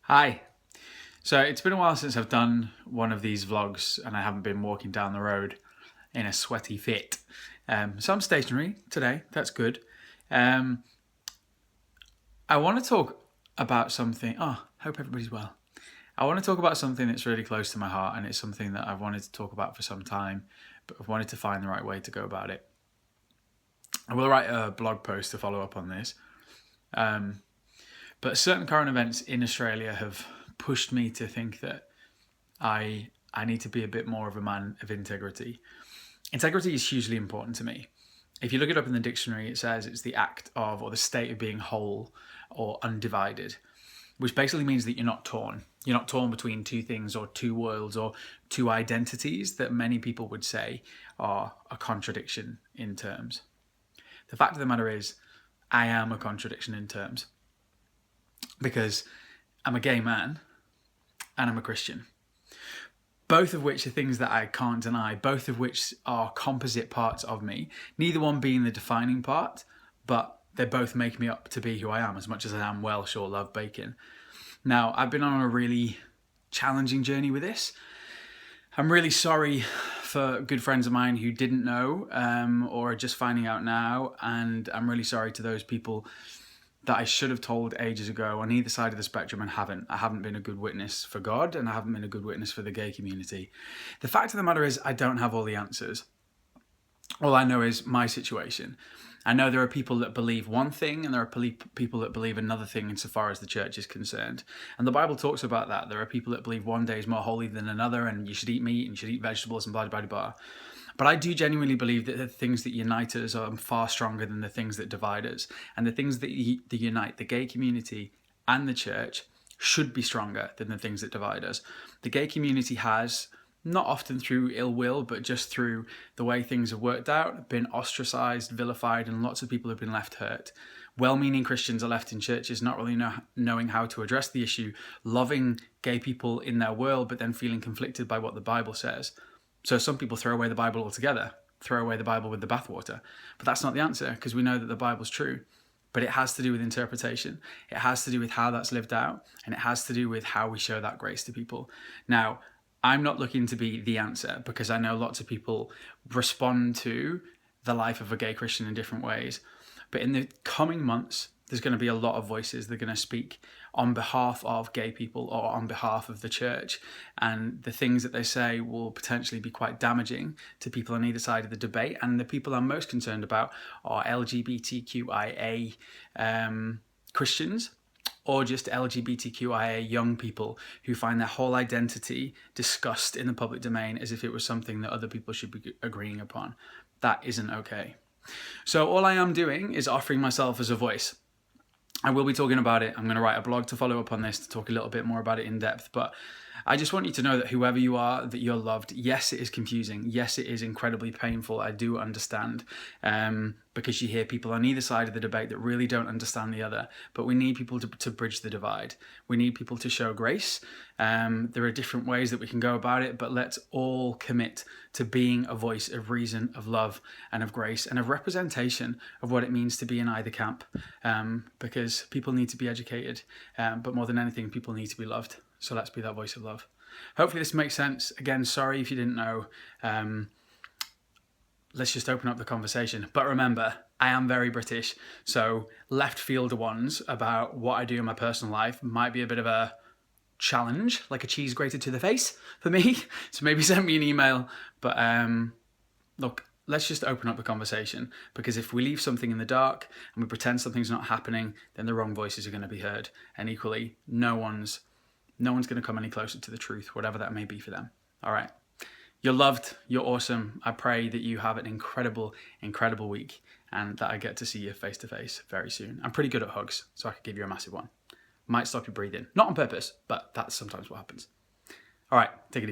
Hi. So it's been a while since I've done one of these vlogs and I haven't been walking down the road in a sweaty fit. So I'm stationary today, that's good. I want to talk about something, hope everybody's well. I want to talk about something that's really close to my heart, and it's something that I've wanted to talk about for some time, but I've wanted to find the right way to go about it. I will write a blog post to follow up on this. But certain current events in Australia have pushed me to think that I need to be a bit more of a man of integrity. Integrity is hugely important to me. If you look it up in the dictionary, it says it's the act of or the state of being whole or undivided, which basically means that you're not torn. You're not torn between two things or two worlds or two identities that many people would say are a contradiction in terms. The fact of the matter is, I am a contradiction in terms because I'm a gay man and I'm a Christian. Both of which are things that I can't deny, both of which are composite parts of me, neither one being the defining part, but they both make me up to be who I am, as much as I am Welsh or love bacon. Now, I've been on a really challenging journey with this. I'm really sorry for good friends of mine who didn't know or are just finding out now, and I'm really sorry to those people that I should have told ages ago on either side of the spectrum and haven't. I haven't been a good witness for God, and I haven't been a good witness for the gay community. The fact of the matter is, I don't have all the answers. All I know is my situation. I know there are people that believe one thing and there are people that believe another thing insofar as the church is concerned. And the Bible talks about that. There are people that believe one day is more holy than another and you should eat meat and you should eat vegetables and blah, blah, blah. But I do genuinely believe that the things that unite us are far stronger than the things that divide us. And the things that unite the gay community and the church should be stronger than the things that divide us. The gay community has, not often through ill will, but just through the way things have worked out, been ostracized, vilified, and lots of people have been left hurt. Well-meaning Christians are left in churches not really knowing how to address the issue, loving gay people in their world, but then feeling conflicted by what the Bible says. So some people throw away the Bible altogether, throw away the Bible with the bathwater. But that's not the answer, because we know that the Bible's true. But it has to do with interpretation. It has to do with how that's lived out, and it has to do with how we show that grace to people. Now, I'm not looking to be the answer, because I know lots of people respond to the life of a gay Christian in different ways. But in the coming months, there's going to be a lot of voices that are going to speak on behalf of gay people or on behalf of the church. And the things that they say will potentially be quite damaging to people on either side of the debate. And the people I'm most concerned about are LGBTQIA Christians, or just LGBTQIA young people who find their whole identity discussed in the public domain as if it was something that other people should be agreeing upon. That isn't okay. So all I am doing is offering myself as a voice. I will be talking about it. I'm going to write a blog to follow up on this to talk a little bit more about it in depth. But I just want you to know that whoever you are, that you're loved. Yes, it is confusing. Yes, it is incredibly painful. I do understand because you hear people on either side of the debate that really don't understand the other. But we need people to bridge the divide. We need people to show grace. There are different ways that we can go about it, but let's all commit to being a voice of reason, of love, and of grace, and of representation of what it means to be in either camp. Because people need to be educated, but more than anything, people need to be loved. So let's be that voice of love. Hopefully this makes sense. Again, sorry if you didn't know. Let's just open up the conversation. But remember, I am very British, so left field ones about what I do in my personal life might be a bit of a challenge, like a cheese grated to the face for me. So maybe send me an email. But look, let's just open up the conversation, because if we leave something in the dark and we pretend something's not happening, then the wrong voices are going to be heard. And equally, no one's going to come any closer to the truth, whatever that may be for them. All right. You're loved. You're awesome. I pray that you have an incredible, incredible week and that I get to see you face to face very soon. I'm pretty good at hugs, so I could give you a massive one. Might stop you breathing. Not on purpose, but that's sometimes what happens. All right. Take it easy.